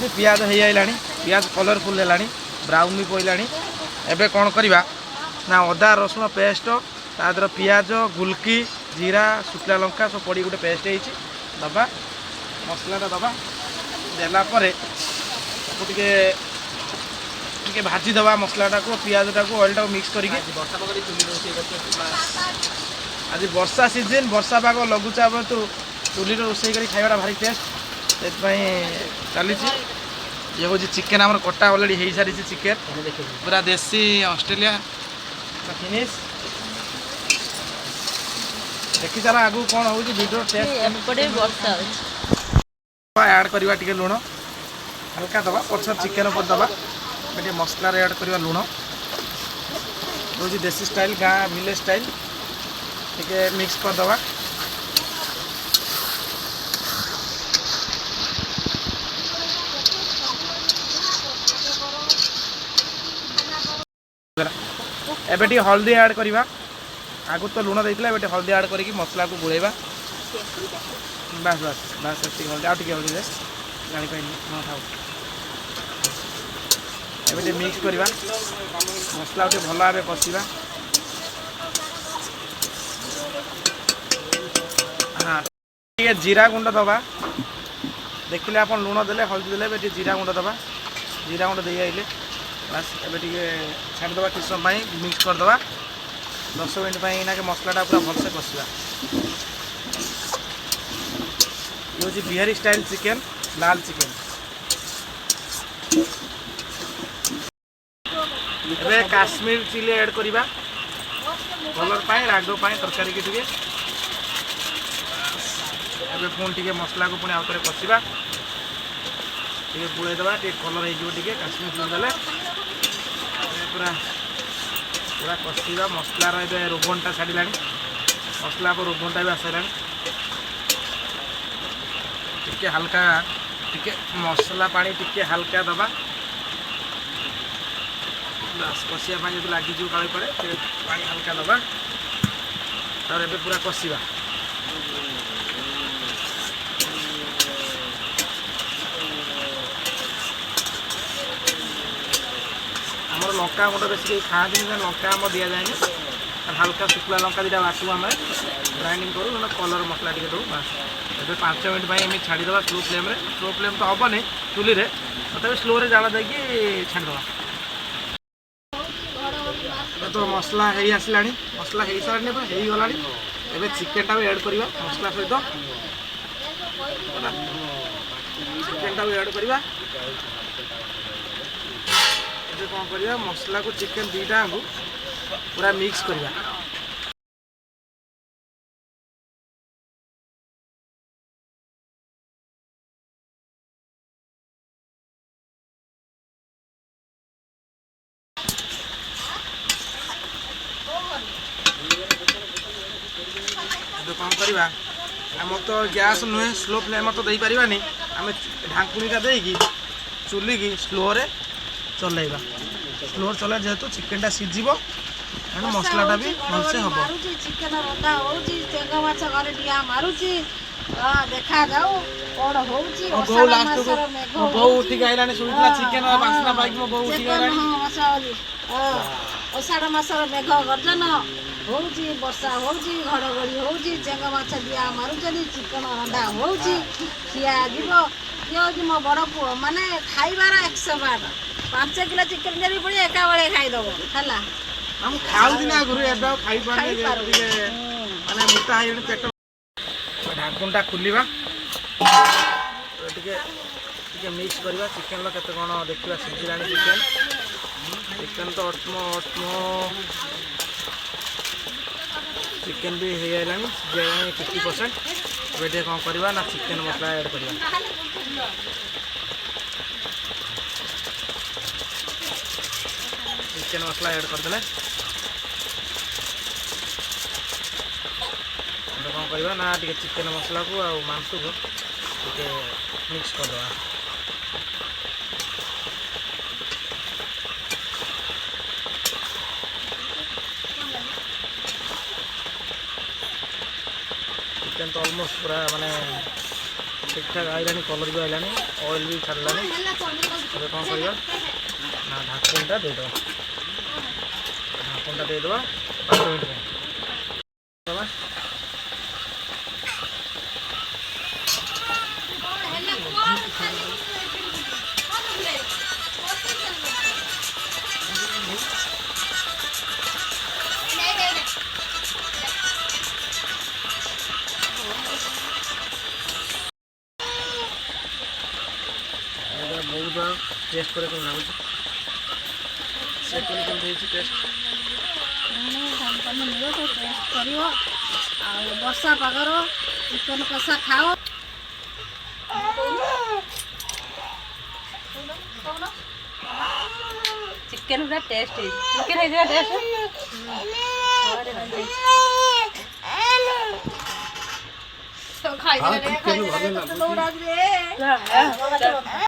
देखुची पियाज हो आइलानी पियाज कलरफुल है ब्राउन भी पड़लानी एबे कौन करवा ना अदा रसुण पेस्ट तादर पियाज गुलकी जीरा शुक्ला लंका सब पड़ी गोटे पेस्ट होती दबा मसलाटा दबा देलापर टे भाजीदे मसलाटा को पियाजटा को ऑयल मिक्स करके आज वर्षा सीजन वर्षा पाग लघुचाप हेतु चुली रोषे कर खाइबा भारी टेस्ट से चली ये हूँ चिकेन आम कटा अलरेडी हो सारी चिकेन पूरा देसी ऑस्ट्रेलिया फिनिश देखी सारा आगू कौन हो वीडियो टेस्ट ऐड करवा टे लुण हल्का दबा पछर चिकेन पर दबा टे मसला ऐड करवा लुण हूँ देसी स्टाइल गाँ विलेज स्टाइल टे मिक्स कर दबा एबे टी हल्दी ऐड करवा आगु तो लुण देता है हल्दी ऐड करके मसला को बुड़ेबा बस बस बस हल्दी आउ टे हल्दी दे जापारे हाँ था एबे मिक्स करवा मसला उठे भल भाव कषा हाँ टे जीरा गुंड दबा देखिले आप लुण देले हल्दी देले जीरा गुंड दबा जीरा गुंड दे आइले बस एबे टे छाड़ीदे किस समय मिक्स करदे 10 मिनट ना के मसलाटा पूरा भलसे कषा ये हूँ बिहारी स्टाइल चिकेन लाल चिकेन एबे काश्मीर चिली ऐड करवा कलर पाए राग पाए तरकारी की टे पुणी टे मसला को पुणी आउे कषा टे बुड़े दबा टे कलर हो काश्मीर चिली देले पूरा पूरा कषा मसलार ए रोगनटा छाड़ा मसला को रोगनटा भी आसला टिके हल्का टिके मसला पानी टिके हल्का दबा बस कषिया जो लगी काले पड़े पानी हल्का दबा तार ए पूरा कषा आमर लंका गुंड बेस खाती लंका आम दि जाए हल्का शुक्ला लंका दीटा बाटू आम ग्राइंडिंग करूँ ना कलर मसला टे दू बस ए 5 मिनट पर छाड़ीदे स्लो फ्लेम तो हेनी चुली तथा स्लो जाल देकी छाड़ीदे तो मसला हो आसला मसला हो सारे हो गला एवं चिकेनटा भी ऐड करवा मसला सहित चिकेनटा भी ऐड करवा कौन करवा मसला को चिकेन दीटा को पूरा मिक्स करवा कौन करवा आम तो गैस नुहे स्लो फ्लेम तो दे पारानी आम ढाकुणीटा देकी चुली की स्लो रे चलैबा स्लो चला जेहेतु चिकेनटा सीझिब मसलाटा भी भलसे हम चिकेन रंधा होउची चेंगा माछ घरे डिया मारुची देखा जाऊ कोन होउची ओसाला माछर मेघ बहु उठी आइलानी सुनितला चिकेन वासना पाइक मो बहु उठी आइलानी हां मसाली ओसाला माछर मेघ गर्जन होउची वर्षा होउची घड़घड़ी होउची चेंगा माछ डिया मारुचनी चिकेन रंधा होउची खिया जीव यो जी मो बड़ पुओ माने खाइबार 112 5 किलो चिकेन देरी पड़ी एका बेले खाइदब है हम खाऊ दिन आगु खाई माने मोटा है पेट ढाकुणटा खोलिबा टे मिक्स करवा चिकेन केते कौन देखा सीझिला चिकेन तो चिकेन भी हो आइलानी सीझा 50% टे कौन करवा ना चिकेन मसला ऐड करवा चिकेन मसला ऐड करदे कौन करवा ना टे चिकेन मसला को आ मांस को टे मिक्स करदे चिकेन तो ऑलमोस्ट पूरा माने ठीक ठाक आइलानी कलर भी आइलानी ऑयल भी छाड़लानी ଏବେ କ'ଣ କରିବା ନା ଢାକୁଣଟା ଦେଇଦେବା ढाकुणटा देदेवा 5 मिनट में दवा बहुत टेस्ट करे कौन लागुच चेक कर टेस्ट टेस्ट कर वर्षा पागर चिकन कषा खाओ चिकन पूरा टेस्ट है चिकन है जरा टेस्ट तो खाई दे रे